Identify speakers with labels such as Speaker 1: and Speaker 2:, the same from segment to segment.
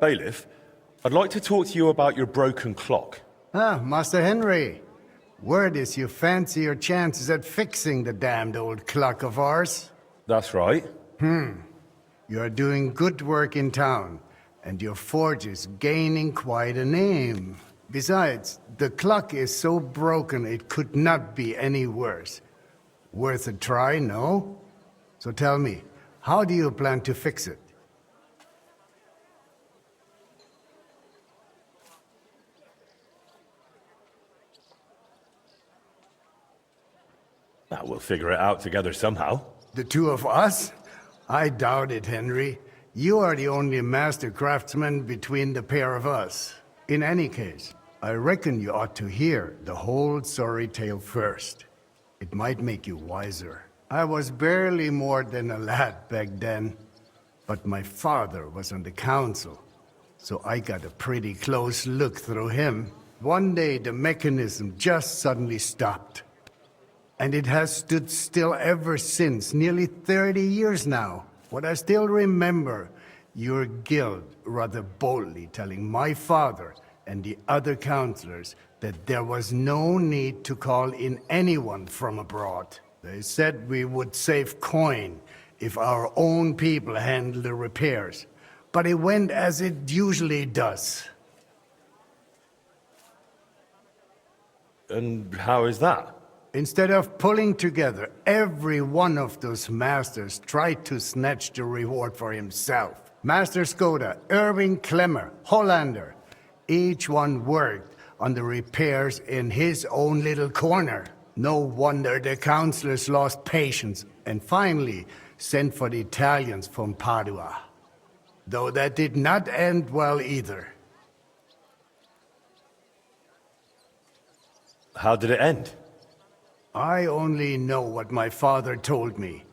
Speaker 1: Bailiff, I'd like to talk to you about your broken clock.
Speaker 2: Ah, Master Henry. Word is you fancy your chances at fixing the damned old clock of ours.
Speaker 1: That's right.
Speaker 2: You're doing good work in town, and your forge is gaining quite a name. Besides, the clock is so broken it could not be any worse. Worth a try, no? So tell me, how do you plan to fix it?
Speaker 1: Now, we'll figure it out together somehow.
Speaker 2: The two of us? I doubt it, Henry. You are the only master craftsman between the pair of us. In any case, I reckon you ought to hear the whole sorry tale first. It might make you wiser. I was barely more than a lad back then, but my father was on the council, so I got a pretty close look through him. One day the mechanism just suddenly stopped. And it has stood still ever since, nearly 30 years now. What I still remember, your guild rather boldly telling my father and the other counselors that there was no need to call in anyone from abroad. They said we would save coin if our own people handled the repairs. But it went as it usually does.
Speaker 1: And how is that?
Speaker 2: Instead of pulling together, every one of those masters tried to snatch the reward for himself. Master Skoda, Irving Klemmer, Hollander, each one worked on the repairs in his own little corner. No wonder the councillors lost patience and finally sent for the Italians from Padua. Though that did not end well either.
Speaker 1: How did it end?
Speaker 2: I only know what my father told me.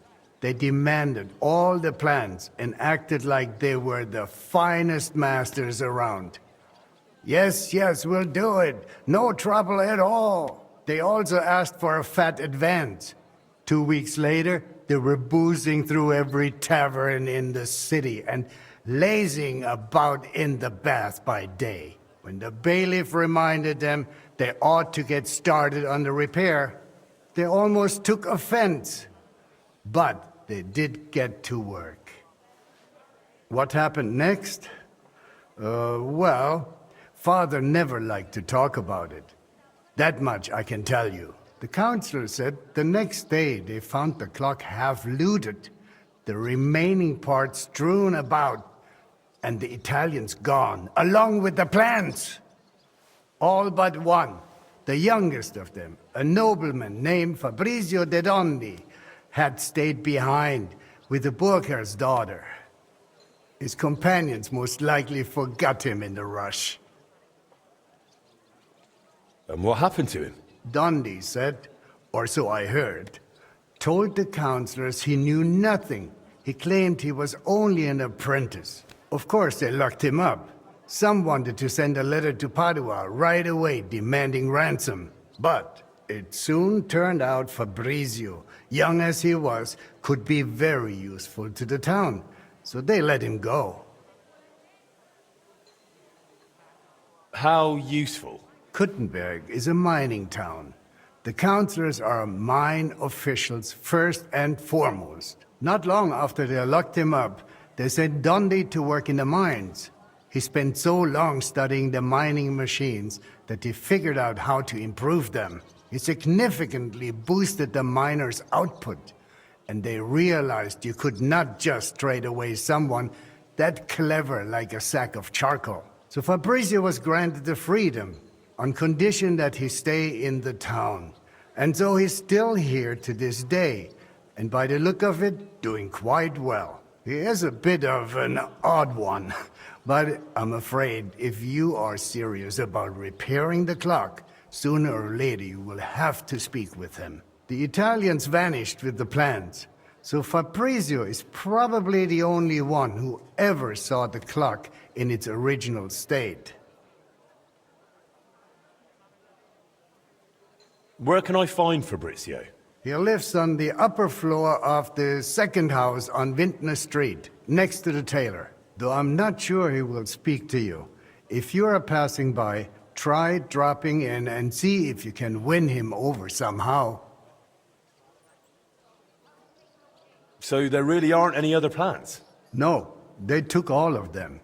Speaker 2: They demanded all the plans and acted like they were the finest masters around. Yes, we'll do it. No trouble at all. They also asked for a fat advance. 2 weeks later, they were boozing through every tavern in the city and lazing about in the bath by day. When the bailiff reminded them they ought to get started on the repair, they almost took offense, but they did get to work. What happened next? Well, Father never liked to talk about it. That much I can tell you. The counselor said the next day they found the clock half looted, the remaining parts strewn about, and the Italians gone, along with the plans. All but one. The youngest of them, a nobleman named Fabrizio de Dondi, had stayed behind with the Burkhar's daughter. His companions most likely forgot him in the rush.
Speaker 1: And what happened to him?
Speaker 2: Dondi said, or so I heard, told the counselors he knew nothing. He claimed he was only an apprentice. Of course, they locked him up. Some wanted to send a letter to Padua right away demanding ransom. But it soon turned out Fabrizio, young as he was, could be very useful to the town. So they let him go.
Speaker 1: How useful?
Speaker 2: Kuttenberg is a mining town. The counselors are mine officials first and foremost. Not long after they locked him up, they sent Dondi to work in the mines. He spent so long studying the mining machines that he figured out how to improve them. He significantly boosted the miners' output, and they realized you could not just trade away someone that clever like a sack of charcoal. So Fabrizio was granted the freedom, on condition that he stay in the town. And so he's still here to this day, and by the look of it, doing quite well. He is a bit of an odd one. But I'm afraid if you are serious about repairing the clock, sooner or later you will have to speak with him. The Italians vanished with the plans, so Fabrizio is probably the only one who ever saw the clock in its original state.
Speaker 1: Where can I find Fabrizio?
Speaker 2: He lives on the upper floor of the second house on Vintner Street, next to the tailor. though I'm not sure he will speak to you. If you are passing by, try dropping in and see if you can win him over somehow.
Speaker 1: So there really aren't any other plans?
Speaker 2: No, they took all of them.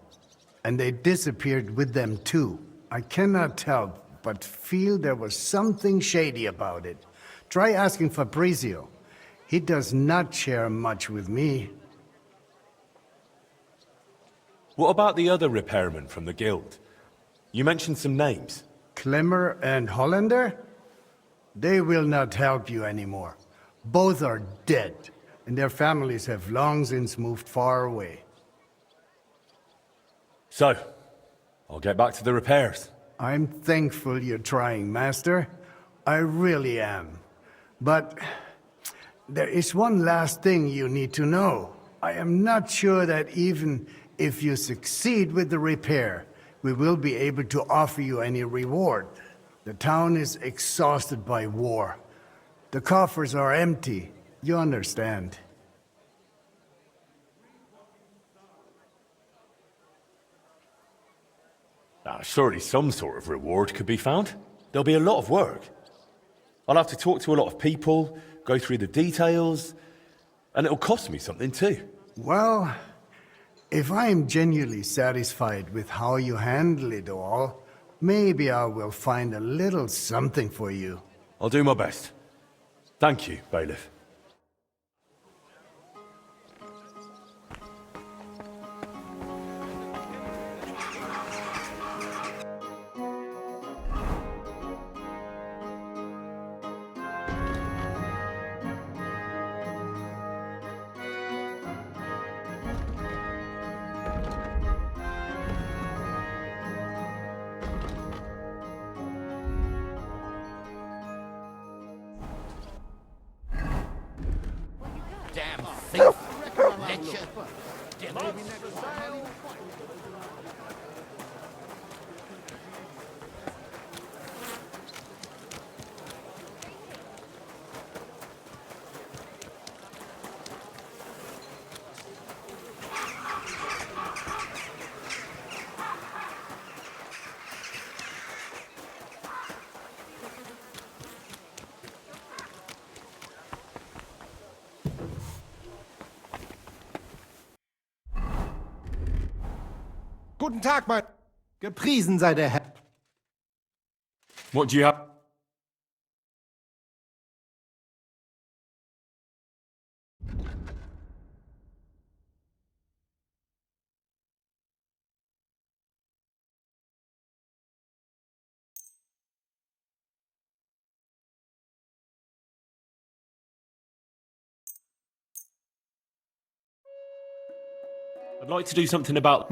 Speaker 2: And they disappeared with them too. I cannot help but feel there was something shady about it. Try asking Fabrizio. He does not share much with me.
Speaker 1: What about the other repairmen from the guild? You mentioned some names.
Speaker 2: Klemmer and Hollander? They will not help you anymore. Both are dead, and their families have long since moved far away.
Speaker 1: So, I'll get back to the repairs.
Speaker 2: I'm thankful you're trying, Master. I really am. But there is one last thing you need to know. I am not sure that even if you succeed with the repair, we will be able to offer you any reward. The town is exhausted by war. The coffers are empty. You understand.
Speaker 1: Surely some sort of reward could be found. There'll be a lot of work. I'll have to talk to a lot of people, go through the details, and it'll cost me something too.
Speaker 2: Well, if I am genuinely satisfied with how you handle it all, maybe I will find a little something for you.
Speaker 1: I'll do my best. Thank you, Bailiff.
Speaker 3: Damn thief! Let you...
Speaker 4: Guten Tag, mein... Gepriesen sei der Herr.
Speaker 1: What do you have? I'd like to do something about...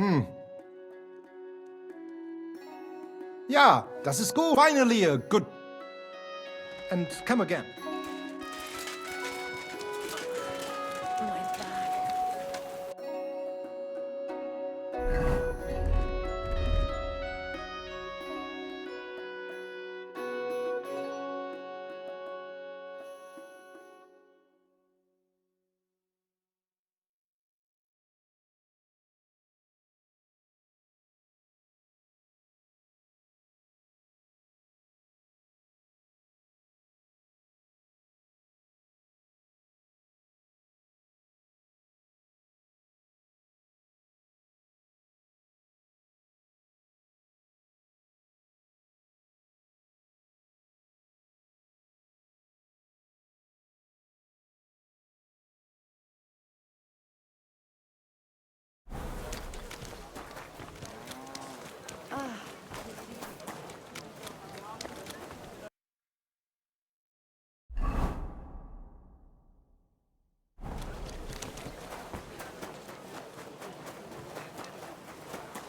Speaker 4: Ja, das ist gut. Finally a good... And come again.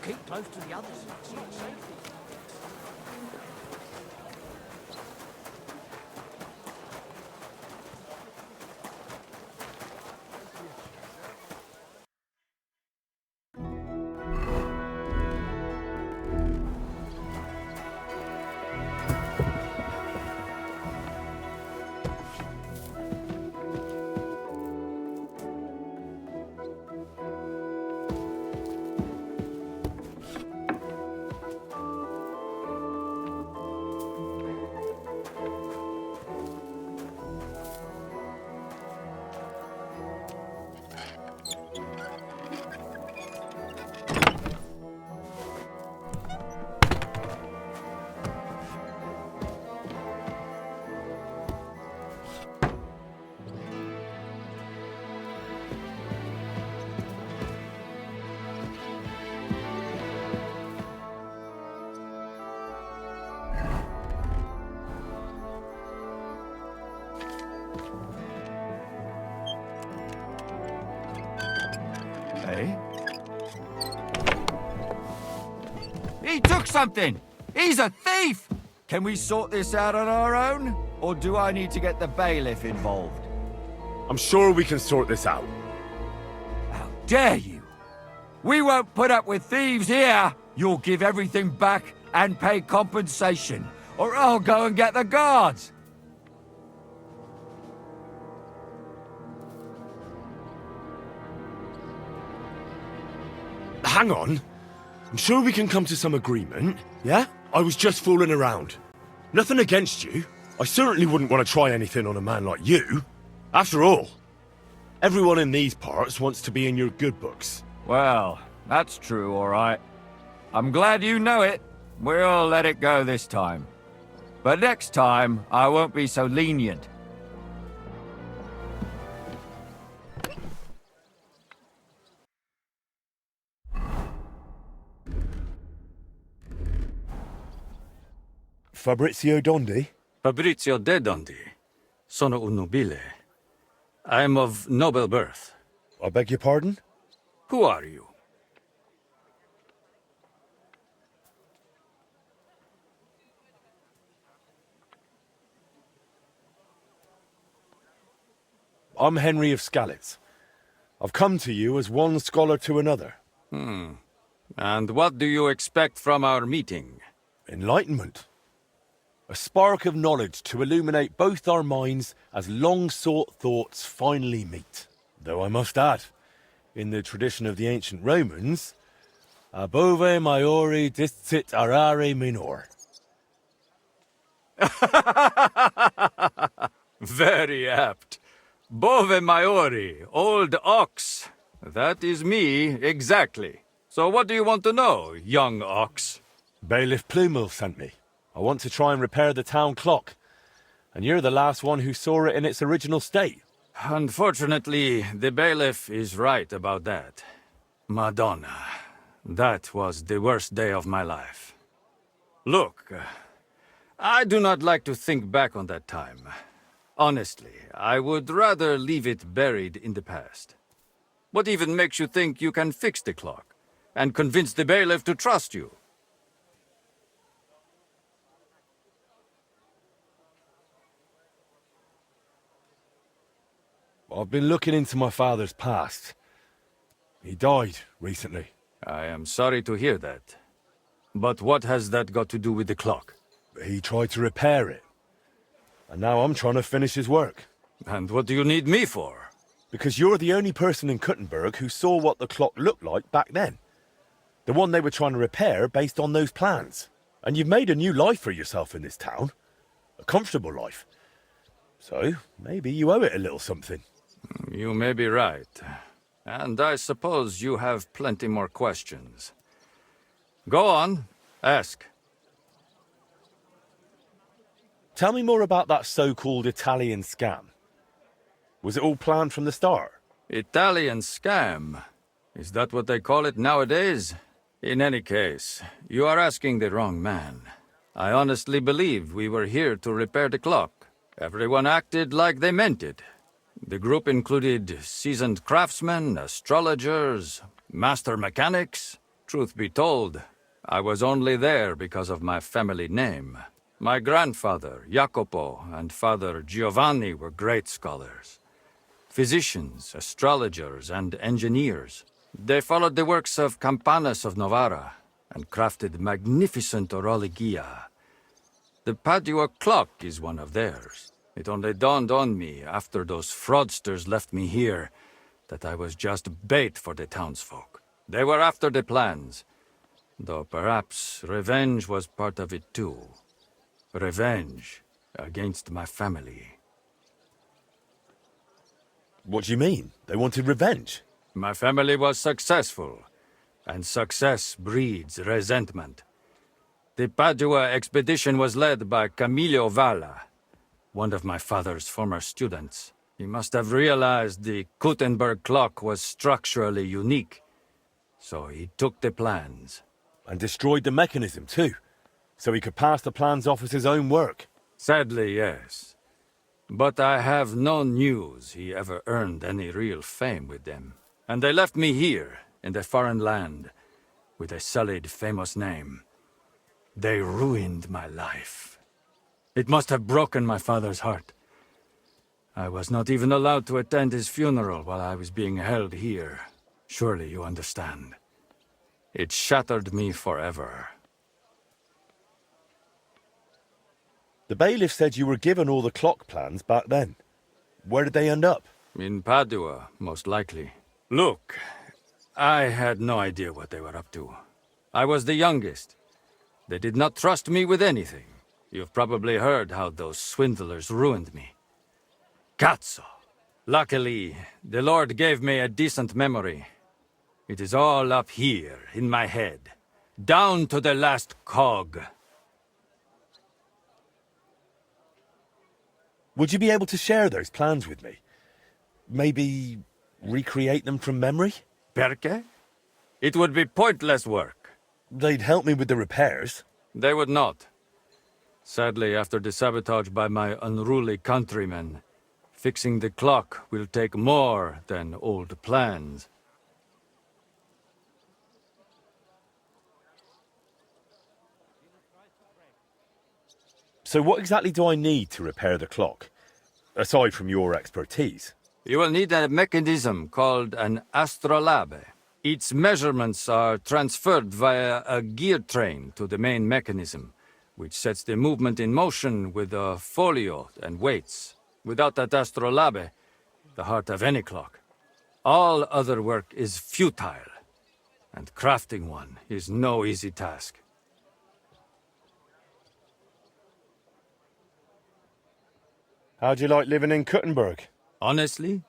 Speaker 3: Keep close to the others. It's not safe.
Speaker 5: Eh? He took something! He's a thief! Can we sort this out on our own? Or do I need to get the bailiff involved?
Speaker 1: I'm sure we can sort this out.
Speaker 5: How dare you! We won't put up with thieves here! You'll give everything back and pay compensation, or I'll go and get the guards!
Speaker 1: Hang on. I'm sure we can come to some agreement, yeah? I was just fooling around. Nothing against you. I certainly wouldn't want to try anything on a man like you. After all, everyone in these parts wants to be in your good books.
Speaker 5: Well, that's true, all right. I'm glad you know it. We'll let it go this time. But next time, I won't be so lenient.
Speaker 1: Fabrizio Dondi?
Speaker 6: Fabrizio de Dondi. Sono un nobile. I am of noble birth.
Speaker 1: I beg your pardon?
Speaker 6: Who are you?
Speaker 1: I'm Henry of Scalits. I've come to you as one scholar to another.
Speaker 6: And what do you expect from our meeting?
Speaker 1: Enlightenment. A spark of knowledge to illuminate both our minds as long-sought thoughts finally meet. Though I must add, in the tradition of the ancient Romans, above maiore discit arare minor.
Speaker 6: Very apt. Bove maiori, old ox. That is me, exactly. So what do you want to know, young ox?
Speaker 1: Bailiff Plumel sent me. I want to try and repair the town clock. And you're the last one who saw it in its original state.
Speaker 6: Unfortunately, the bailiff is right about that. Madonna, that was the worst day of my life. Look, I do not like to think back on that time. Honestly, I would rather leave it buried in the past. What even makes you think you can fix the clock and convince the bailiff to trust you?
Speaker 1: I've been looking into my father's past. He died recently.
Speaker 6: I am sorry to hear that. But what has that got to do with the clock?
Speaker 1: He tried to repair it. And now I'm trying to finish his work.
Speaker 6: And what do you need me for?
Speaker 1: Because you're the only person in Kuttenberg who saw what the clock looked like back then. The one they were trying to repair based on those plans. And you've made a new life for yourself in this town. A comfortable life. So, maybe you owe it a little something.
Speaker 6: You may be right. And I suppose you have plenty more questions. Go on, ask.
Speaker 1: Tell me more about that so-called Italian scam. Was it all planned from the start?
Speaker 6: Italian scam? Is that what they call it nowadays? In any case, you are asking the wrong man. I honestly believed we were here to repair the clock. Everyone acted like they meant it. The group included seasoned craftsmen, astrologers, master mechanics. Truth be told, I was only there because of my family name. My grandfather, Jacopo, and father Giovanni were great scholars. Physicians, astrologers, and engineers. They followed the works of Campanus of Novara and crafted magnificent orologia. The Padua clock is one of theirs. It only dawned on me after those fraudsters left me here that I was just bait for the townsfolk. They were after the plans, though perhaps revenge was part of it too. Revenge against my family.
Speaker 1: What do you mean? They wanted revenge?
Speaker 6: My family was successful, and success breeds resentment. The Padua expedition was led by Camillo Valla, one of my father's former students. He must have realized the Kuttenberg clock was structurally unique, so he took the plans.
Speaker 1: And destroyed the mechanism too, so he could pass the plans off as his own work.
Speaker 6: Sadly, yes. But I have no news he ever earned any real fame with them. And they left me here, in the foreign land, with a sullied, famous name. They ruined my life. It must have broken my father's heart. I was not even allowed to attend his funeral while I was being held here. Surely you understand. It shattered me forever.
Speaker 1: The bailiff said you were given all the clock plans back then. Where did they end up?
Speaker 6: In Padua, most likely. Look, I had no idea what they were up to. I was the youngest. They did not trust me with anything. You've probably heard how those swindlers ruined me. Cazzo! Luckily, the Lord gave me a decent memory. It is all up here, in my head. Down to the last cog.
Speaker 1: Would you be able to share those plans with me? Maybe recreate them from memory?
Speaker 6: Perché? It would be pointless work.
Speaker 1: They'd help me with the repairs.
Speaker 6: They would not. Sadly, after the sabotage by my unruly countrymen, fixing the clock will take more than old plans.
Speaker 1: So what exactly do I need to repair the clock? Aside from your expertise.
Speaker 6: You will need a mechanism called an astrolabe. Its measurements are transferred via a gear train to the main mechanism, which sets the movement in motion with a folio and weights. Without that astrolabe, the heart of any clock, all other work is futile, and crafting one is no easy task.
Speaker 1: How'd you like living in Kuttenberg?
Speaker 6: Honestly,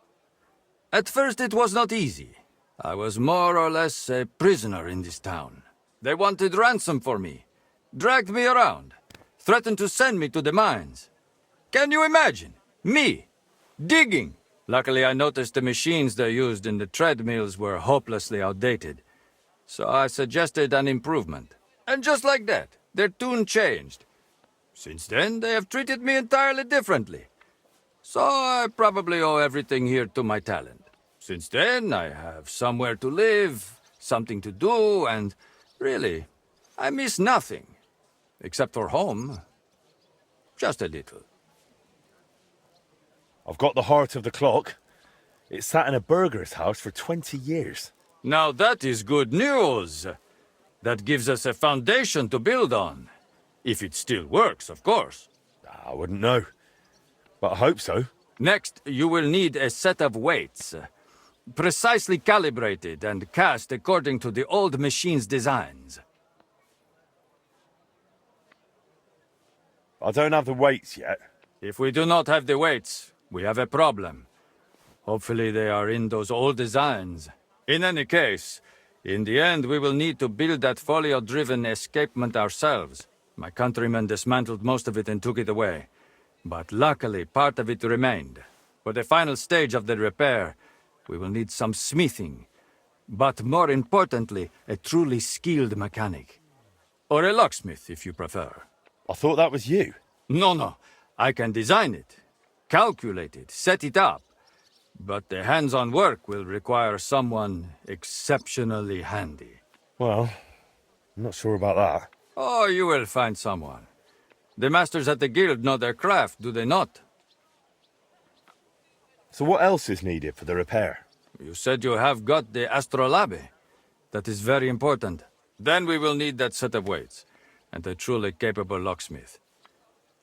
Speaker 6: at first it was not easy. I was more or less a prisoner in this town. They wanted ransom for me, dragged me around, threatened to send me to the mines. Can you imagine? Me, digging. Luckily, I noticed the machines they used in the treadmills were hopelessly outdated. So I suggested an improvement. And just like that, their tune changed. Since then, they have treated me entirely differently. So I probably owe everything here to my talent. Since then, I have somewhere to live, something to do, and really, I miss nothing. Except for home. Just a little.
Speaker 1: I've got the heart of the clock. It sat in a burgher's house for 20 years.
Speaker 6: Now that is good news. That gives us a foundation to build on. If it still works, of course.
Speaker 1: I wouldn't know. But I hope so.
Speaker 6: Next, you will need a set of weights. Precisely calibrated and cast according to the old machine's designs.
Speaker 1: I don't have the weights yet.
Speaker 6: If we do not have the weights, we have a problem. Hopefully they are in those old designs. In any case, in the end we will need to build that folio-driven escapement ourselves. My countrymen dismantled most of it and took it away. But luckily, part of it remained. For the final stage of the repair, we will need some smithing. But more importantly, a truly skilled mechanic. Or a locksmith, if you prefer.
Speaker 1: I thought that was you.
Speaker 6: No. I can design it, calculate it, set it up. But the hands-on work will require someone exceptionally handy.
Speaker 1: Well, I'm not sure about that.
Speaker 6: Oh, you will find someone. The masters at the guild know their craft, do they not?
Speaker 1: So what else is needed for the repair?
Speaker 6: You said you have got the astrolabe. That is very important. Then we will need that set of weights, and a truly capable locksmith.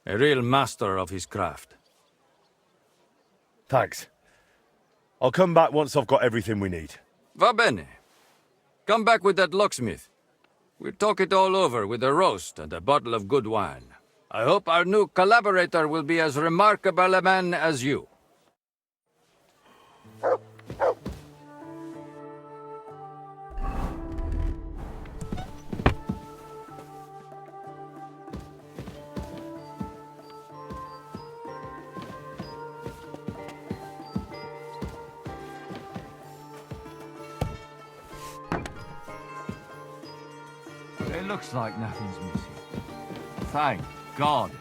Speaker 6: A real master of his craft.
Speaker 1: Thanks. I'll come back once I've got everything we need.
Speaker 6: Va bene. Come back with that locksmith. We'll talk it all over with a roast and a bottle of good wine. I hope our new collaborator will be as remarkable a man as you.
Speaker 5: It looks like nothing's missing. Thank God.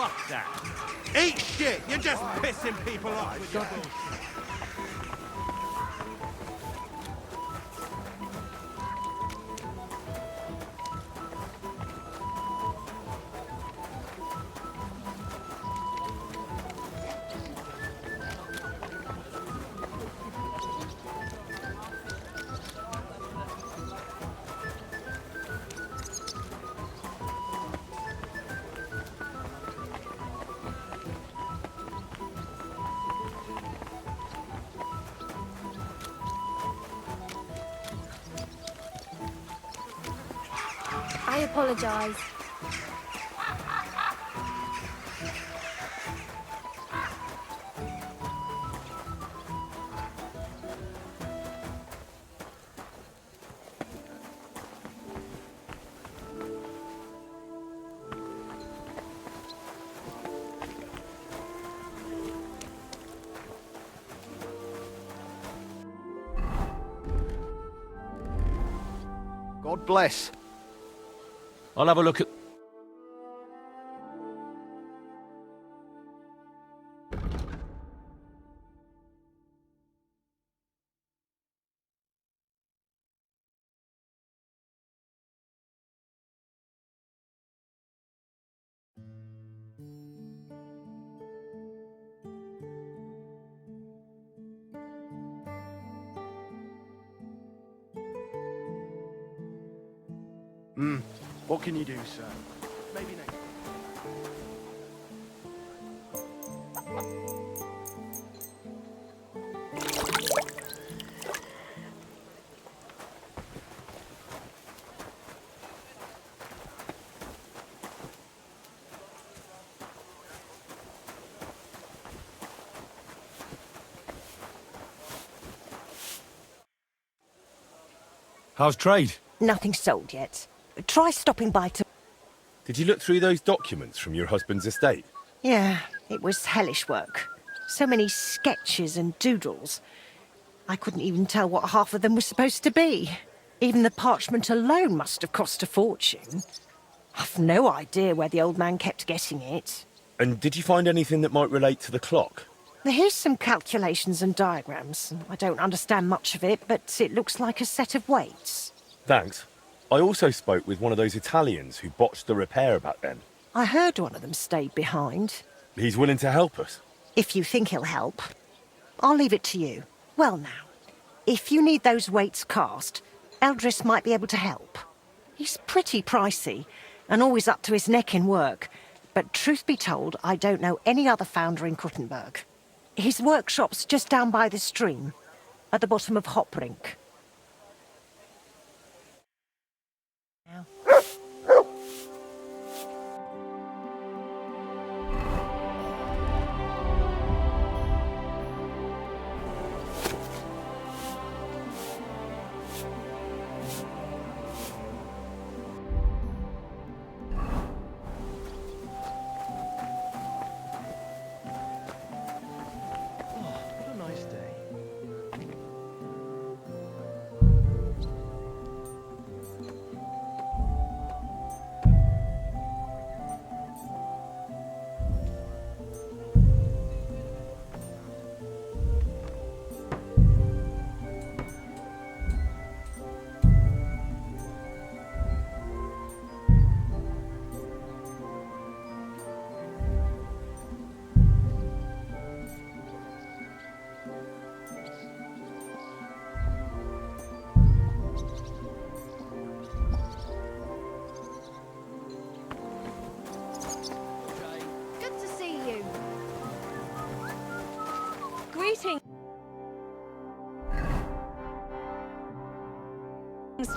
Speaker 7: Fuck that. Eat shit! You're just pissing people off with your bullshit.
Speaker 8: I apologize.
Speaker 9: God bless.
Speaker 1: I'll have a look at...
Speaker 9: What can you do, sir? Maybe next.
Speaker 1: How's trade?
Speaker 10: Nothing sold yet. Try stopping by to...
Speaker 1: Did you look through those documents from your husband's estate?
Speaker 10: Yeah, it was hellish work. So many sketches and doodles. I couldn't even tell what half of them were supposed to be. Even the parchment alone must have cost a fortune. I've no idea where the old man kept getting it.
Speaker 1: And did you find anything that might relate to the clock?
Speaker 10: Here's some calculations and diagrams. I don't understand much of it, but it looks like a set of weights.
Speaker 1: Thanks. I also spoke with one of those Italians who botched the repair back then.
Speaker 10: I heard one of them stayed behind.
Speaker 1: He's willing to help us.
Speaker 10: If you think he'll help. I'll leave it to you. Well now, if you need those weights cast, Eldris might be able to help. He's pretty pricey, and always up to his neck in work. But truth be told, I don't know any other founder in Kuttenberg. His workshop's just down by the stream, at the bottom of Hoprink.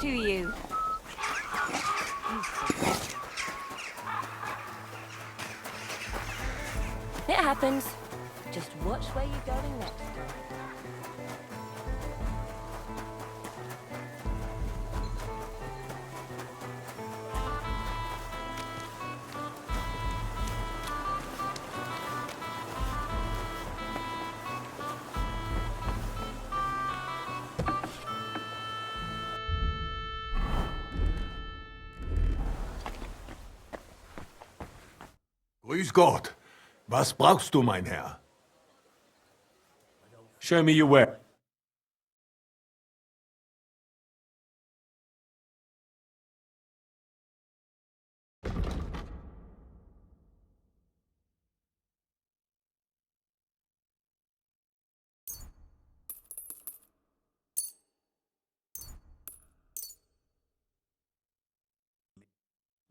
Speaker 8: To you. It happens. Just watch where you're going next.
Speaker 7: Grüß Gott. Was brauchst du, mein Herr?
Speaker 1: Show me your way.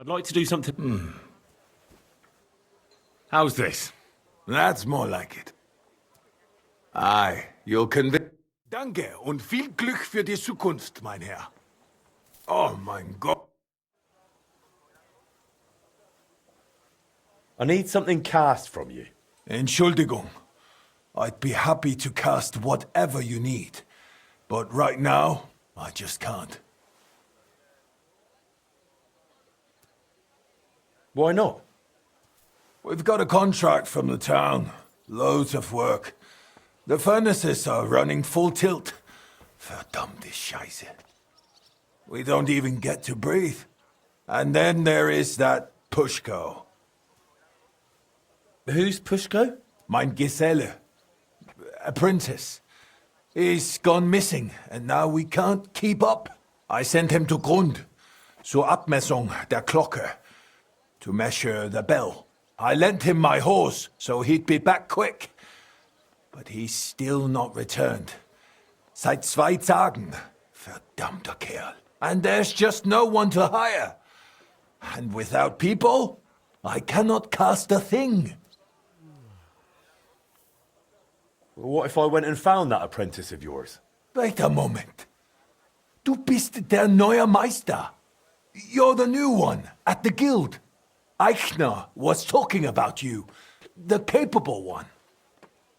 Speaker 1: I'd like to do something. How's this?
Speaker 7: That's more like it. Aye, you'll convince... Danke und viel Glück für die Zukunft, mein Herr. Oh mein Gott.
Speaker 1: I need something cast from you.
Speaker 7: Entschuldigung. I'd be happy to cast whatever you need. But right now, I just can't.
Speaker 1: Why not?
Speaker 7: We've got a contract from the town. Loads of work. The furnaces are running full tilt. Verdammte Scheiße. We don't even get to breathe. And then there is that Pushko.
Speaker 1: Who's Pushko?
Speaker 7: Mein Geselle. Apprentice. He's gone missing, and now we can't keep up. I sent him to Grund. Zur Abmessung der Glocke. To measure the bell. I lent him my horse, so he'd be back quick. But he's still not returned. Seit 2 Tagen. Verdammter Kerl. And there's just no one to hire. And without people, I cannot cast a thing.
Speaker 1: Well, what if I went and found that apprentice of yours?
Speaker 7: Wait a moment. Du bist der neue Meister. You're the new one at the guild. Eichner was talking about you. The capable one.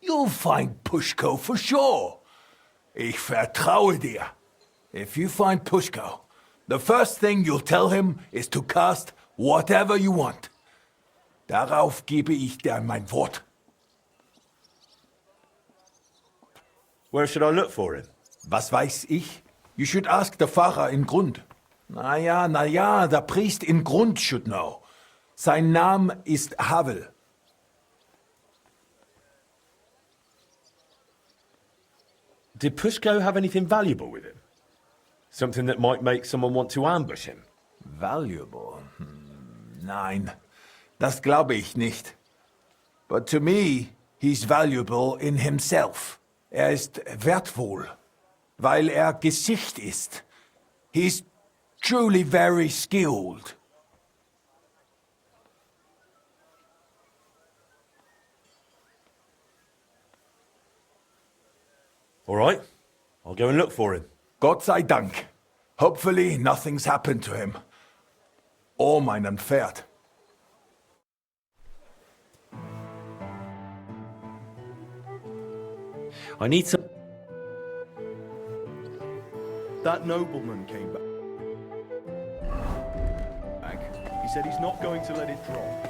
Speaker 7: You'll find Pushko for sure. Ich vertraue dir. If you find Pushko, the first thing you'll tell him is to cast whatever you want. Darauf gebe ich dir mein Wort.
Speaker 1: Where should I look for him?
Speaker 7: Was weiß ich? You should ask the Pfarrer in Grund. Na ja, the priest in Grund should know. Sein Name ist Havel.
Speaker 1: Did Pushko have anything valuable with him? Something that might make someone want to ambush him?
Speaker 7: Valuable? Nein, das glaube ich nicht. But to me, he's valuable in himself. Ist wertvoll, weil Gesicht ist. He's truly very skilled.
Speaker 1: All right, I'll go and look for him.
Speaker 7: Gott sei Dank. Hopefully nothing's happened to him. Or meinem Pferd.
Speaker 1: I need some...
Speaker 9: That nobleman came back. He said he's not going to let it drop.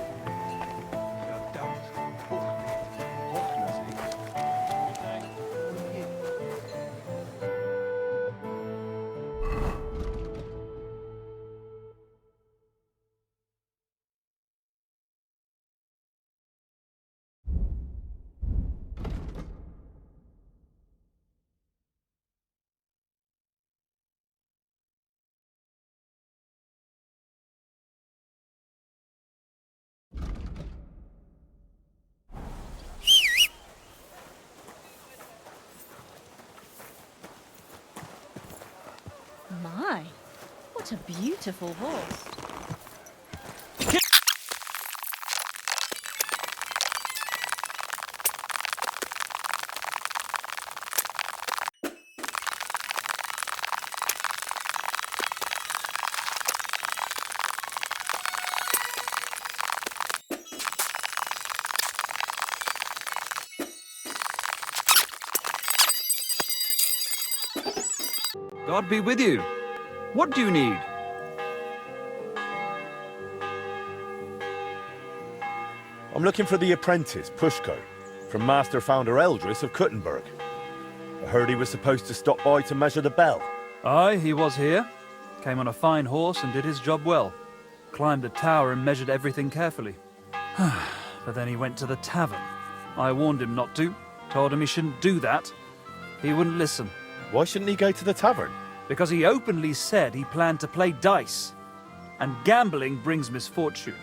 Speaker 11: My, what a beautiful horse.
Speaker 12: God be with you. What do you need?
Speaker 1: I'm looking for the apprentice, Pushko, from Master Founder Eldris of Kuttenberg. I heard he was supposed to stop by to measure the bell.
Speaker 12: Aye, he was here. Came on a fine horse and did his job well. Climbed the tower and measured everything carefully. But then he went to the tavern. I warned him not to, told him he shouldn't do that. He wouldn't listen.
Speaker 1: Why shouldn't he go to the tavern?
Speaker 12: Because he openly said he planned to play dice. And gambling brings misfortune.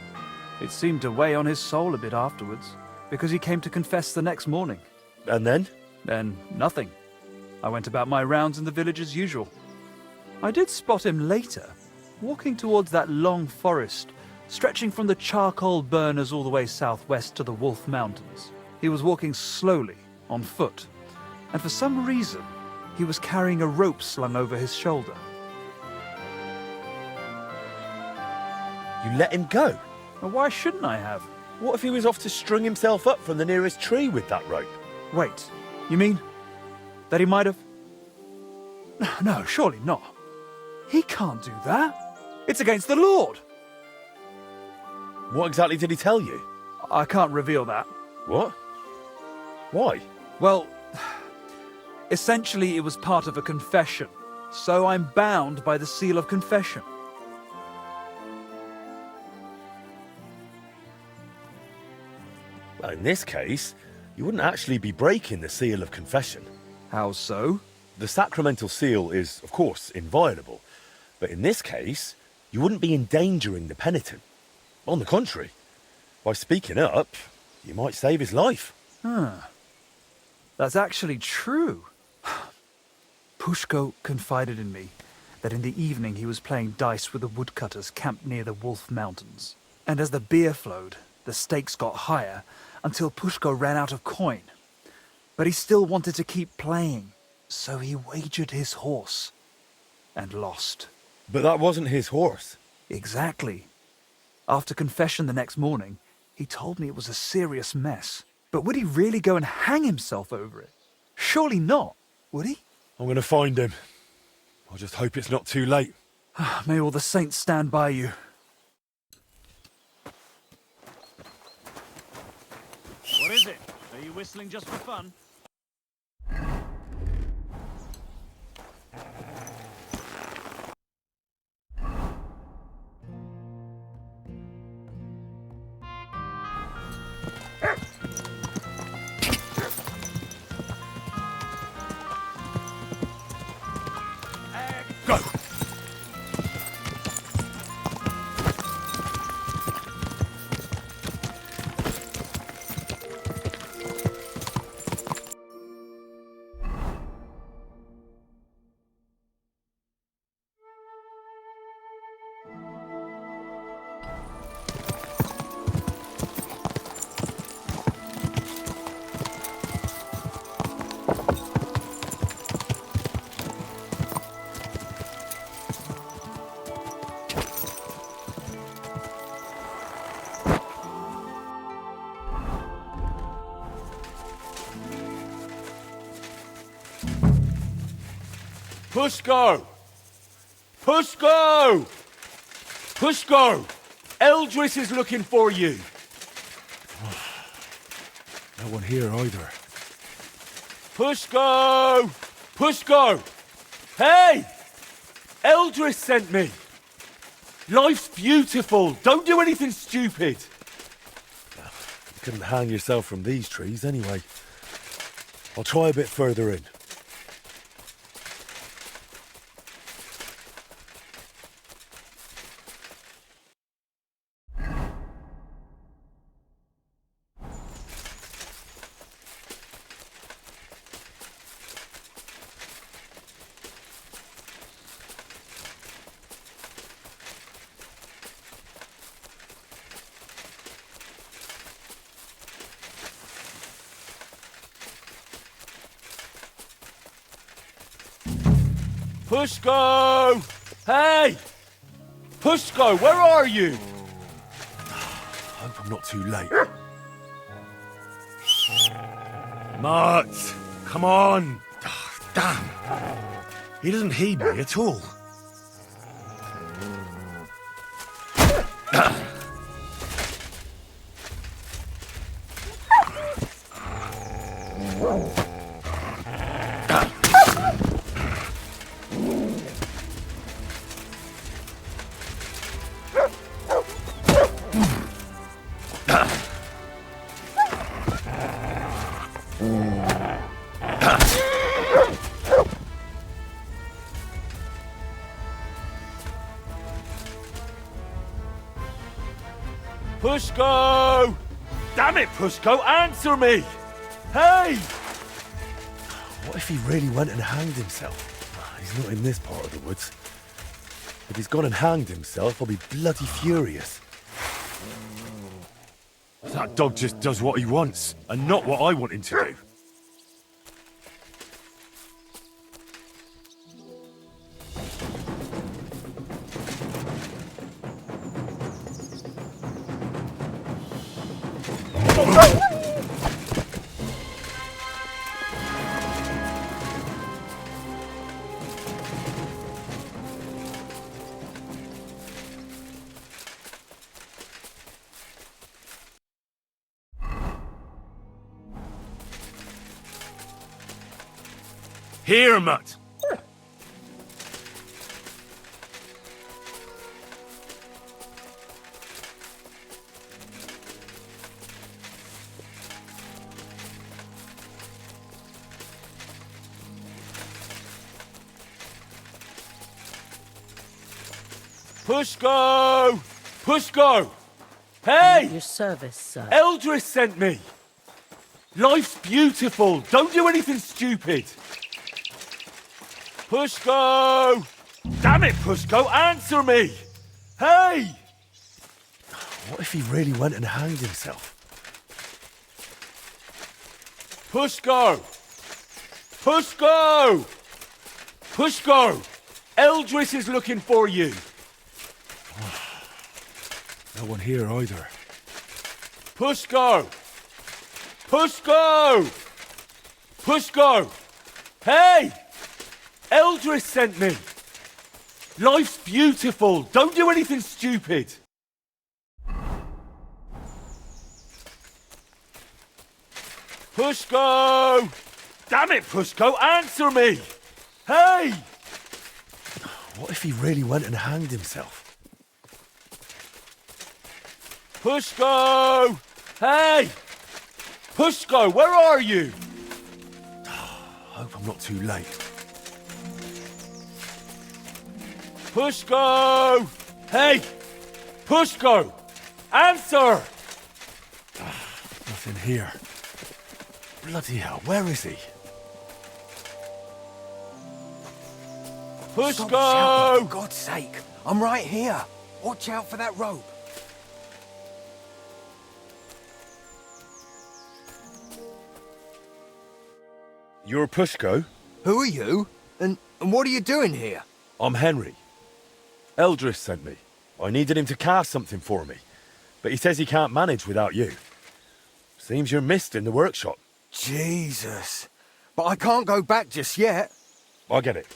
Speaker 12: It seemed to weigh on his soul a bit afterwards, because he came to confess the next morning.
Speaker 1: And then?
Speaker 12: Then nothing. I went about my rounds in the village as usual. I did spot him later, walking towards that long forest, stretching from the charcoal burners all the way southwest to the Wolf Mountains. He was walking slowly, on foot, and for some reason, he was carrying a rope slung over his shoulder.
Speaker 1: You let him go?
Speaker 12: Well, why shouldn't I have?
Speaker 1: What if he was off to string himself up from the nearest tree with that rope?
Speaker 12: Wait, you mean that he might have... No, surely not. He can't do that. It's against the Lord.
Speaker 1: What exactly did he tell you?
Speaker 12: I can't reveal that.
Speaker 1: What? Why?
Speaker 12: Well, essentially it was part of a confession, so I'm bound by the seal of confession.
Speaker 1: Well, in this case, you wouldn't actually be breaking the seal of confession.
Speaker 12: How so?
Speaker 1: The sacramental seal is, of course, inviolable. But in this case, you wouldn't be endangering the penitent. On the contrary, by speaking up, you might save his life.
Speaker 12: That's actually true. Pushko confided in me that in the evening he was playing dice with the woodcutters camped near the Wolf Mountains. And as the beer flowed, the stakes got higher until Pushko ran out of coin. But he still wanted to keep playing, so he wagered his horse and lost.
Speaker 1: But that wasn't his horse.
Speaker 12: Exactly. After confession the next morning, he told me it was a serious mess. But would he really go and hang himself over it? Surely not, would he?
Speaker 1: I'm going to find him. I just hope it's not too late.
Speaker 12: May all the saints stand by you.
Speaker 13: What is it? Are you whistling just for fun?
Speaker 1: Go! Pushko! Pushko! Pushko! Eldris is looking for you. No one here either. Pushko! Pushko! Hey! Eldris sent me. Life's beautiful. Don't do anything stupid. You couldn't hang yourself from these trees anyway. I'll try a bit further in. Pushko! Hey! Pushko, where are you? I hope I'm not too late. Mart! Come on!
Speaker 7: Damn! He doesn't heed me at all.
Speaker 1: Pushko! Damn it, Pushko, answer me! Hey! What if he really went and hanged himself? He's not in this part of the woods. If he's gone and hanged himself, I'll be bloody furious. That dog just does what he wants, and not what I want him to do. Here, mutt! Pushko! Pushko! Hey!
Speaker 3: Your service, sir.
Speaker 1: Eldris sent me! Life's beautiful! Don't do anything stupid! Pushko! Damn it, Pushko, answer me! Hey! What if he really went and hanged himself? Pushko! Pushko! Pushko! Eldris is looking for you! No one here either. Pushko! Pushko! Pushko! Hey! Eldris sent me! Life's beautiful! Don't do anything stupid! Pushko! Damn it, Pushko, answer me! Hey! What if he really went and hanged himself? Pushko! Hey! Pushko, where are you? I hope I'm not too late. Pushko! Hey! Pushko! Answer! Nothing here. Bloody hell, where is he? Pushko!
Speaker 4: Stop shouting, for God's sake. I'm right here. Watch out for that rope.
Speaker 1: You're Pushko?
Speaker 4: Who are you? And what are you doing here?
Speaker 1: I'm Henry. Eldris sent me. I needed him to cast something for me, but he says he can't manage without you. Seems you're missed in the workshop.
Speaker 4: Jesus. But I can't go back just yet.
Speaker 1: I get it.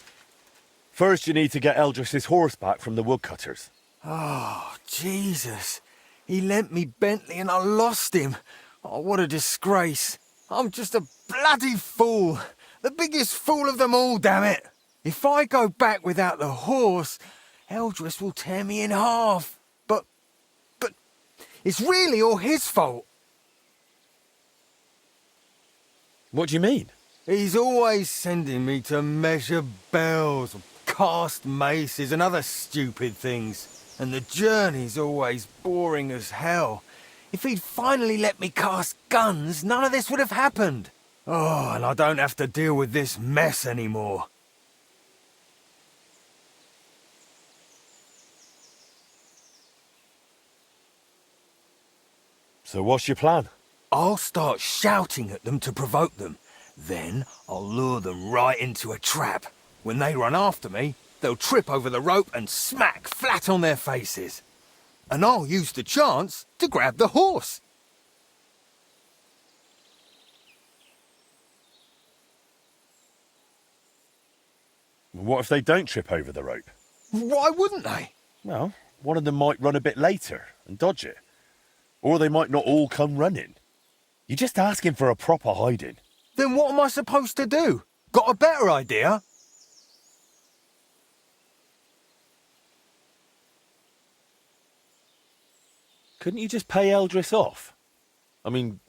Speaker 1: First you need to get Eldris's horse back from the woodcutters.
Speaker 4: Oh, Jesus. He lent me Bentley and I lost him. Oh, what a disgrace. I'm just a bloody fool. The biggest fool of them all, damn it. If I go back without the horse, Eldris will tear me in half. But it's really all his fault.
Speaker 1: What do you mean?
Speaker 4: He's always sending me to measure bells, cast maces and other stupid things. And the journey's always boring as hell. If he'd finally let me cast guns, none of this would have happened. Oh, and I don't have to deal with this mess anymore.
Speaker 1: So what's your plan?
Speaker 4: I'll start shouting at them to provoke them. Then I'll lure them right into a trap. When they run after me, they'll trip over the rope and smack flat on their faces. And I'll use the chance to grab the horse.
Speaker 1: What if they don't trip over the rope?
Speaker 4: Why wouldn't they?
Speaker 1: Well, one of them might run a bit later and dodge it. Or they might not all come running. You're just asking for a proper hiding.
Speaker 4: Then what am I supposed to do? Got a better idea?
Speaker 1: Couldn't you just pay Eldris off? I mean,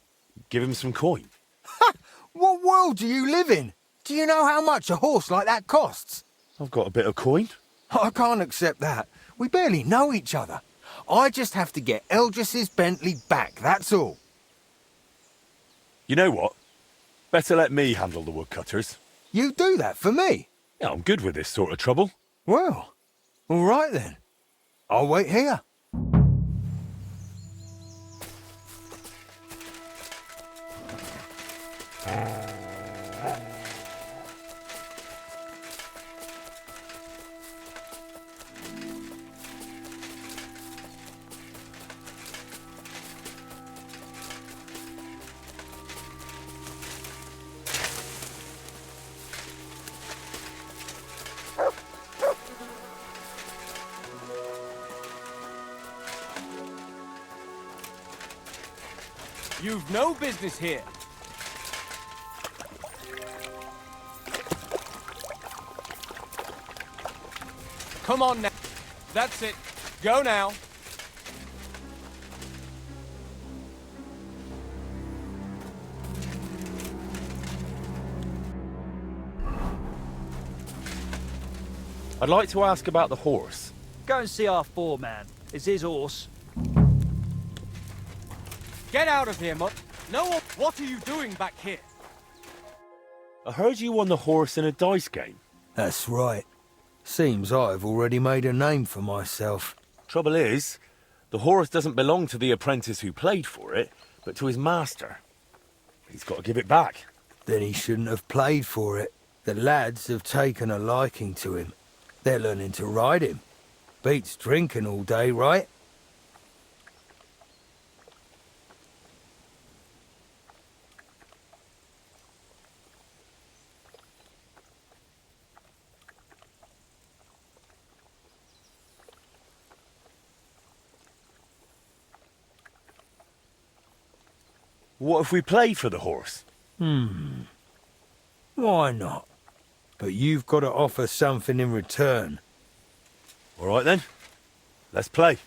Speaker 1: give him some coin.
Speaker 4: Ha! What world do you live in? Do you know how much a horse like that costs?
Speaker 1: I've got a bit of coin.
Speaker 4: I can't accept that. We barely know each other. I just have to get Eldris's Bentley back, that's all.
Speaker 1: You know what? Better let me handle the woodcutters.
Speaker 4: You do that for me?
Speaker 1: Yeah, I'm good with this sort of trouble.
Speaker 4: Well, all right then. I'll wait here.
Speaker 9: You've no business here. Come on now. That's it. Go now.
Speaker 1: I'd like to ask about the horse.
Speaker 12: Go and see our foreman. It's his horse.
Speaker 9: Get out of here, Mutt. No one... What are you doing back here?
Speaker 1: I heard you won the horse in a dice game.
Speaker 4: That's right. Seems I've already made a name for myself.
Speaker 1: Trouble is, the horse doesn't belong to the apprentice who played for it, but to his master. He's got to give it back.
Speaker 4: Then he shouldn't have played for it. The lads have taken a liking to him. They're learning to ride him. Beats drinking all day, right?
Speaker 1: What if we played for the horse?
Speaker 4: Why not? But you've got to offer something in return.
Speaker 1: All right then, let's play.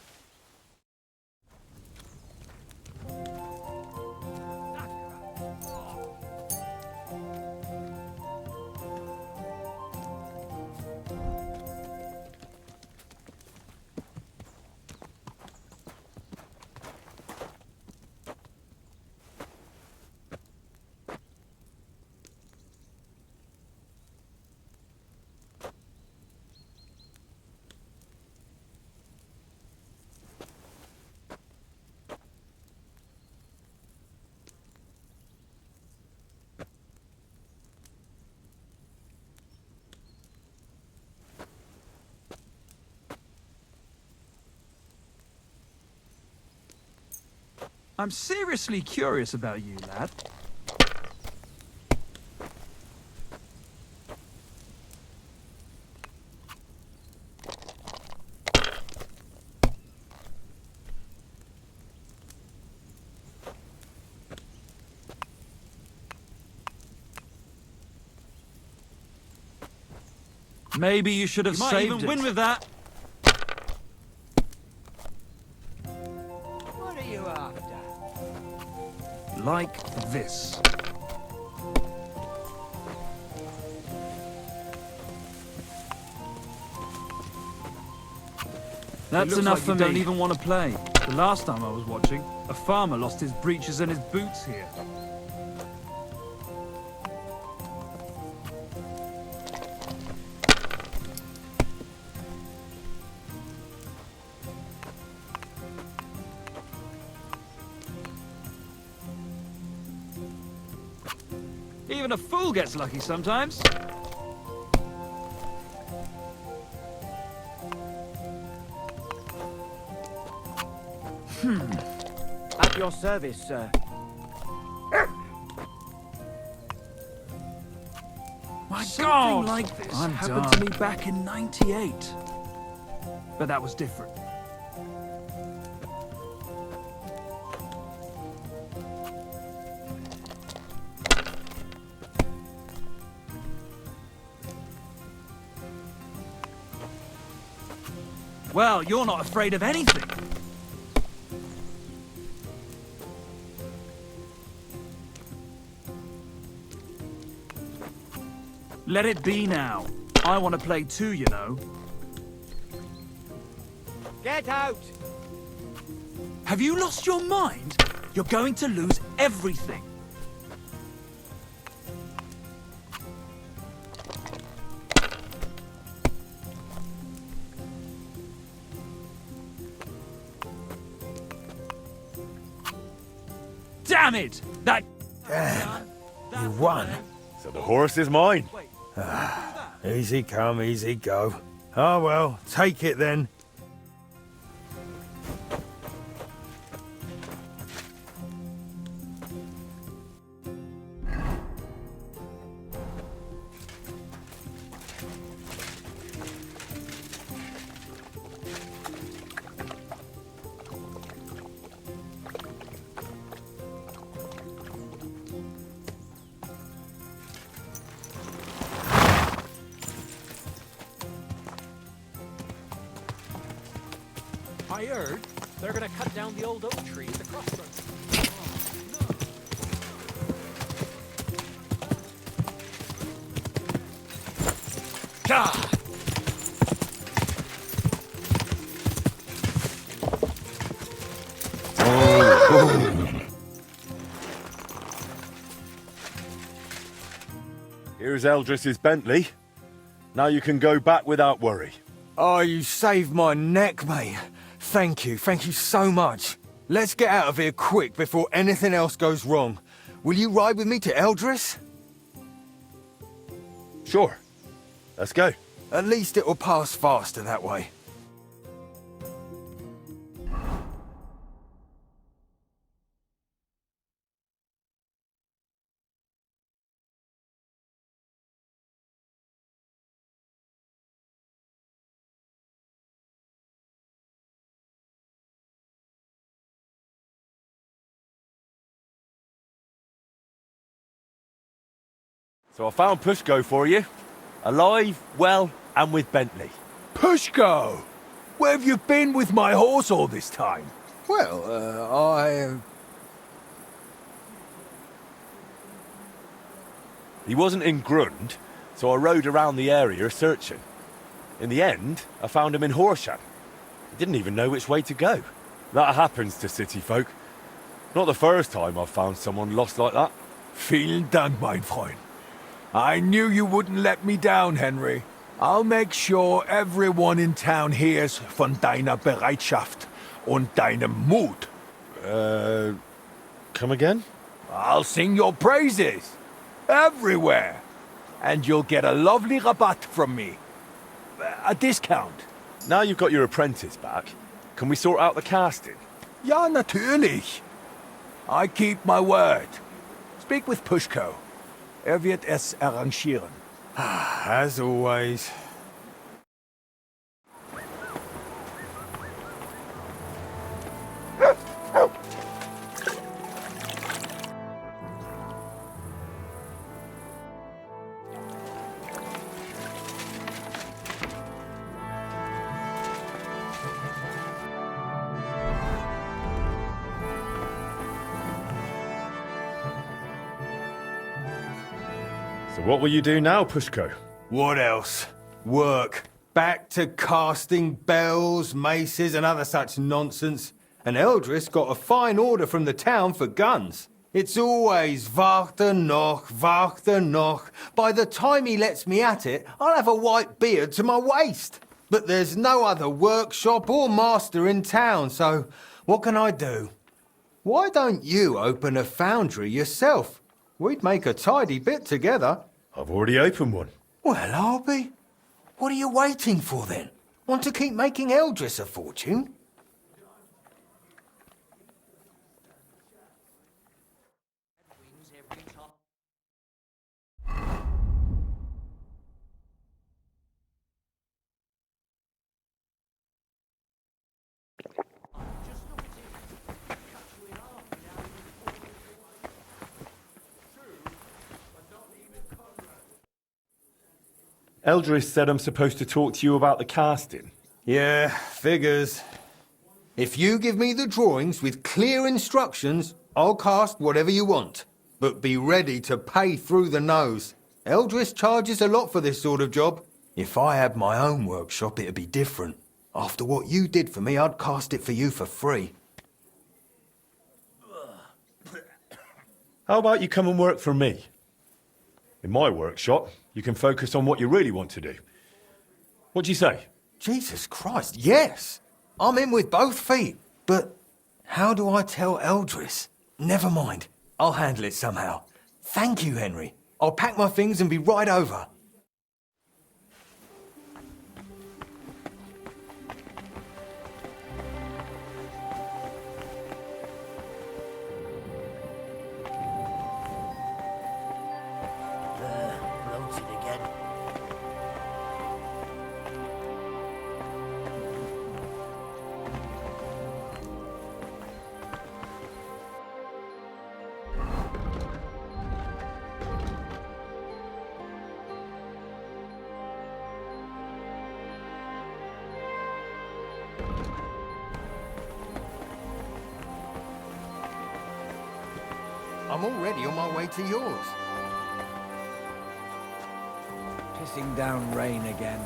Speaker 12: I'm seriously curious about you, lad. Maybe you should have
Speaker 13: You might
Speaker 12: saved
Speaker 13: even
Speaker 12: it.
Speaker 13: win with that.
Speaker 3: What are you after?
Speaker 12: Like this. That's
Speaker 13: It looks
Speaker 12: enough
Speaker 13: like
Speaker 12: for
Speaker 13: you
Speaker 12: me.
Speaker 13: don't even want to play. The last time I was watching, a farmer lost his breeches and his boots here. Even a fool gets lucky sometimes.
Speaker 3: At your service, sir.
Speaker 12: My
Speaker 13: Something
Speaker 12: God!
Speaker 13: like this
Speaker 12: I'm
Speaker 13: happened
Speaker 12: done.
Speaker 13: to me back in '98. But that was different. Well, you're not afraid of anything. Let it be now. I want to play too, you know.
Speaker 3: Get out!
Speaker 12: Have you lost your mind? You're going to lose everything. Damn it! That...
Speaker 7: Damn, you won.
Speaker 1: So the horse is mine.
Speaker 7: Easy come, easy go. Oh well, take it then.
Speaker 14: I heard they're gonna cut down the old oak tree at the crossroads.
Speaker 12: God!
Speaker 1: Here's Eldris's Bentley. Now you can go back without worry.
Speaker 4: Oh, you saved my neck, mate. Thank you so much. Let's get out of here quick before anything else goes wrong. Will you ride with me to Eldris?
Speaker 1: Sure. Let's go.
Speaker 4: At least it'll pass faster that way.
Speaker 1: So I found Pushko for you. Alive, well, and with Bentley.
Speaker 7: Pushko! Where have you been with my horse all this time?
Speaker 4: Well,
Speaker 1: He wasn't in Grund, so I rode around the area searching. In the end, I found him in Horsham. He didn't even know which way to go. That happens to city folk. Not the first time I've found someone lost like that.
Speaker 7: Vielen Dank, mein Freund. I knew you wouldn't let me down, Henry. I'll make sure everyone in town hears von deiner Bereitschaft und deinem Mut.
Speaker 1: Come again?
Speaker 7: I'll sing your praises. Everywhere. And you'll get a lovely rabatt from me. A discount.
Speaker 1: Now you've got your apprentice back, can we sort out the casting?
Speaker 7: Ja, natürlich. I keep my word. Speak with Pushko. Wird es arrangieren.
Speaker 4: as always.
Speaker 1: So what will you do now, Pushko?
Speaker 4: What else? Work. Back to casting bells, maces, and other such nonsense. And Eldris got a fine order from the town for guns. It's always warte noch, warte noch. By the time he lets me at it, I'll have a white beard to my waist. But there's no other workshop or master in town, so what can I do? Why don't you open a foundry yourself? We'd make a tidy bit together.
Speaker 1: I've already opened one.
Speaker 4: Well, I'll be. What are you waiting for then? Want to keep making Eldris a fortune?
Speaker 1: Eldris said I'm supposed to talk to you about the casting.
Speaker 4: Yeah, figures. If you give me the drawings with clear instructions, I'll cast whatever you want. But be ready to pay through the nose. Eldris charges a lot for this sort of job. If I had my own workshop, it'd be different. After what you did for me, I'd cast it for you for free.
Speaker 1: How about you come and work for me? In my workshop, you can focus on what you really want to do. What do you say?
Speaker 4: Jesus Christ, yes! I'm in with both feet. But how do I tell Eldris? Never mind. I'll handle it somehow. Thank you, Henry. I'll pack my things and be right over.
Speaker 3: Bloated again.
Speaker 4: I'm already on my way to yours.
Speaker 3: Pissing down rain again.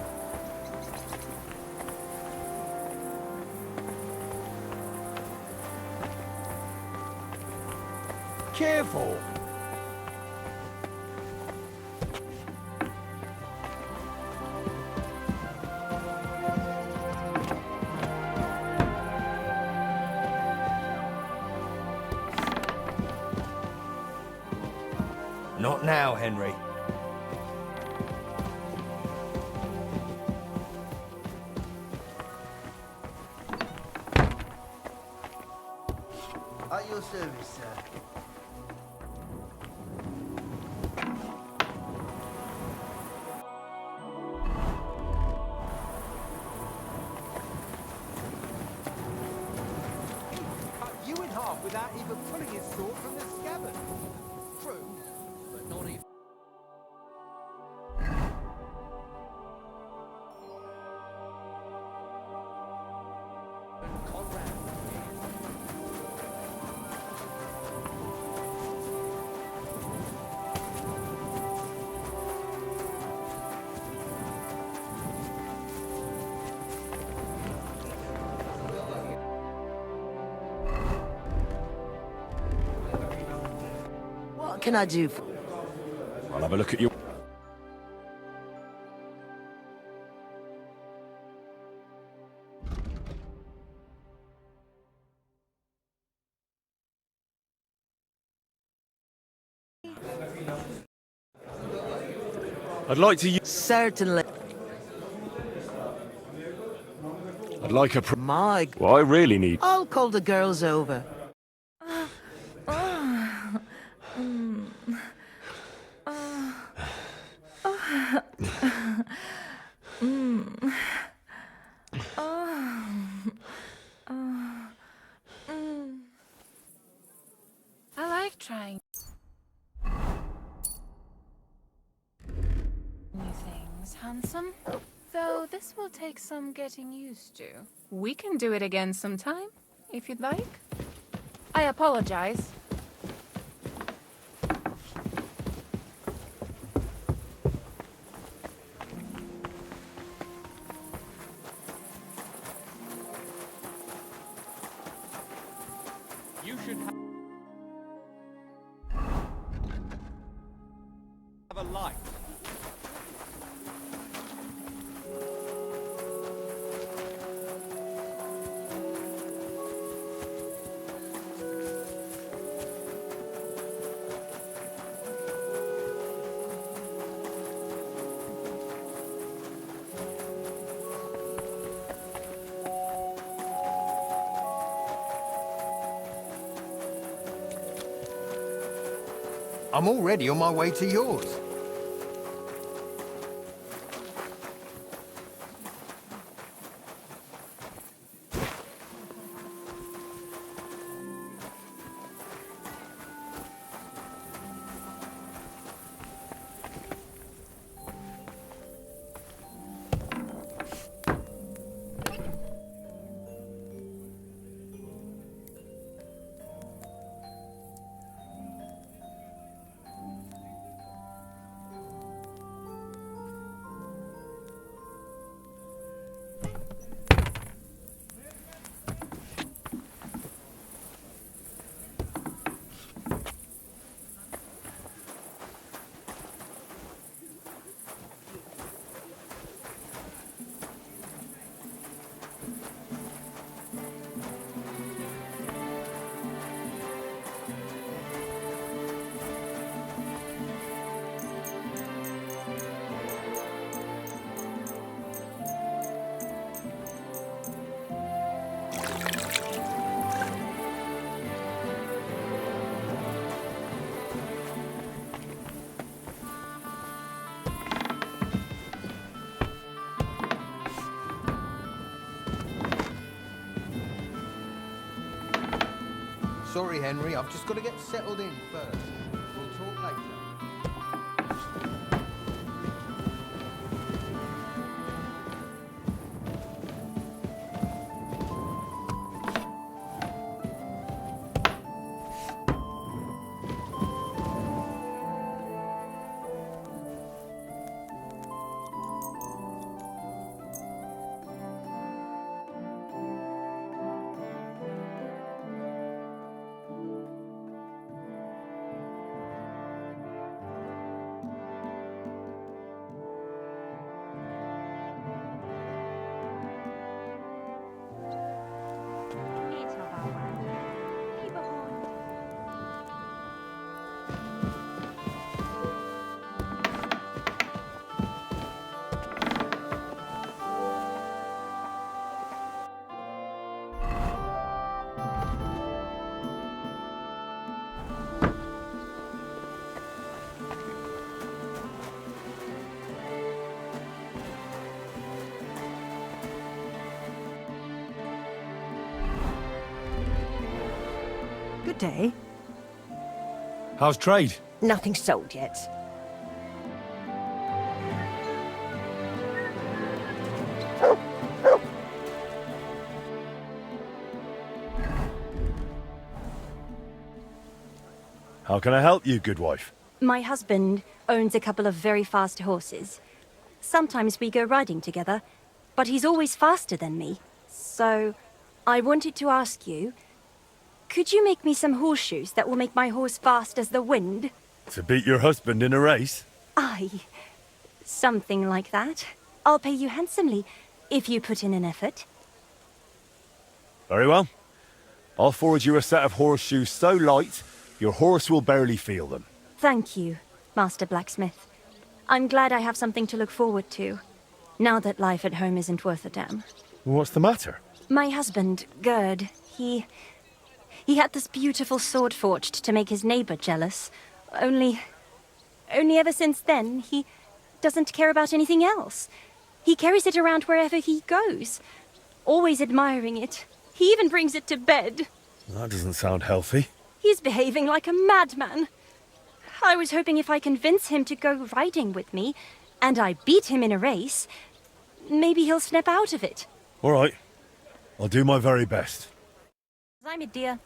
Speaker 3: Careful!
Speaker 4: Not now, Henry.
Speaker 3: At your service, sir.
Speaker 14: Cut you in half without even pulling his sword from the scabbard. True, but not even.
Speaker 3: What can I do for
Speaker 1: I'll have a look at you. I'd like to use...
Speaker 3: Certainly.
Speaker 1: I'd like a...
Speaker 3: My...
Speaker 1: Well, I really need...
Speaker 3: I'll call the girls over.
Speaker 15: I like trying new things, handsome. Though this will take some getting used to. We can do it again sometime, if you'd like. I apologize.
Speaker 14: You should have a light.
Speaker 4: I'm already on my way to yours.
Speaker 14: Sorry, Henry, I've just got to get settled in first. We'll talk later.
Speaker 10: Good day.
Speaker 1: How's trade?
Speaker 10: Nothing sold yet.
Speaker 1: How can I help you, good wife?
Speaker 8: My husband owns a couple of very fast horses. Sometimes we go riding together, but he's always faster than me. So, I wanted to ask you, could you make me some horseshoes that will make my horse fast as the wind?
Speaker 1: To beat your husband in a race?
Speaker 8: Aye, something like that. I'll pay you handsomely if you put in an effort.
Speaker 1: Very well. I'll forward you a set of horseshoes so light, your horse will barely feel them.
Speaker 8: Thank you, Master Blacksmith. I'm glad I have something to look forward to, now that life at home isn't worth a damn.
Speaker 1: What's the matter?
Speaker 8: My husband, Gerd, he had this beautiful sword forged to make his neighbor jealous. Only ever since then, he doesn't care about anything else. He carries it around wherever he goes, always admiring it. He even brings it to bed.
Speaker 1: That doesn't sound healthy.
Speaker 8: He's behaving like a madman. I was hoping if I convince him to go riding with me, and I beat him in a race, maybe he'll snap out of it.
Speaker 1: All right. I'll do my very best.
Speaker 8: I'm it, dear.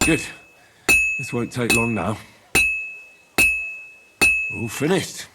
Speaker 1: Good. This won't take long now. All finished.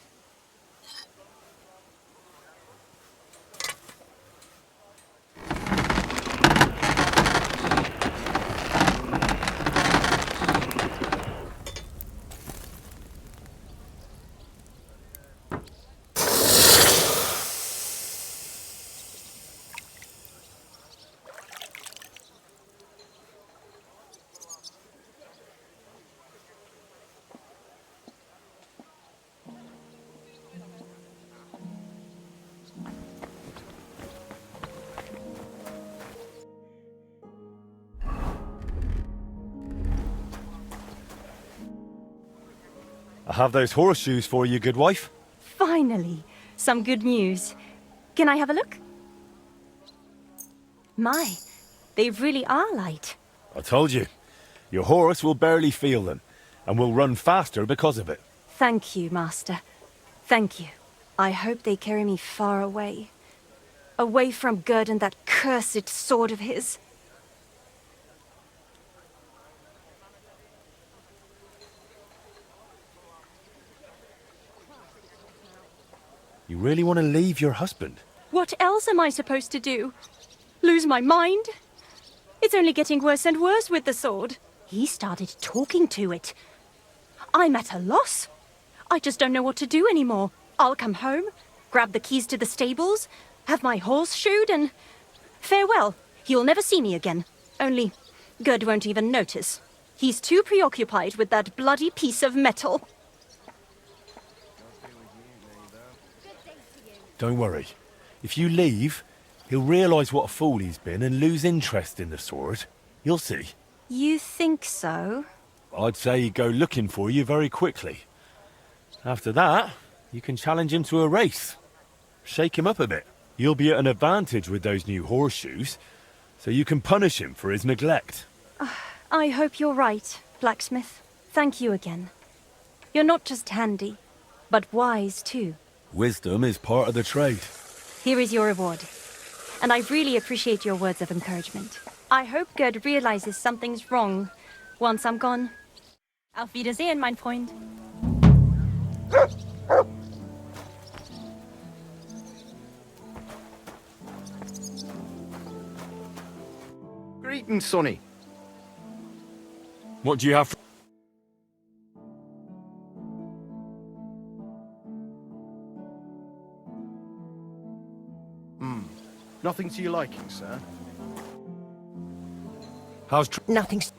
Speaker 1: I have those horseshoes for you, good wife.
Speaker 8: Finally, some good news. Can I have a look? My, they really are light.
Speaker 1: I told you. Your horse will barely feel them, and will run faster because of it.
Speaker 8: Thank you, Master. Thank you. I hope they carry me far away. Away from Gerd and that cursed sword of his.
Speaker 1: You really want to leave your husband?
Speaker 8: What else am I supposed to do? Lose my mind? It's only getting worse and worse with the sword. He started talking to it. I'm at a loss. I just don't know what to do anymore. I'll come home, grab the keys to the stables, have my horse shoed, and farewell. He'll never see me again. Only, Gerd won't even notice. He's too preoccupied with that bloody piece of metal.
Speaker 1: Don't worry. If you leave, he'll realise what a fool he's been and lose interest in the sword. You'll see.
Speaker 8: You think so?
Speaker 1: I'd say he'd go looking for you very quickly. After that, you can challenge him to a race. Shake him up a bit. You'll be at an advantage with those new horseshoes, so you can punish him for his neglect.
Speaker 8: I hope you're right, blacksmith. Thank you again. You're not just handy, but wise too.
Speaker 1: Wisdom is part of the trade.
Speaker 8: Here is your reward. And I really appreciate your words of encouragement. I hope Gerd realizes something's wrong once I'm gone. Auf Wiedersehen, mein Freund.
Speaker 9: Greetings, Sonny.
Speaker 1: What do you have?
Speaker 9: Nothing to your liking, sir?
Speaker 1: How's
Speaker 10: Nothing's...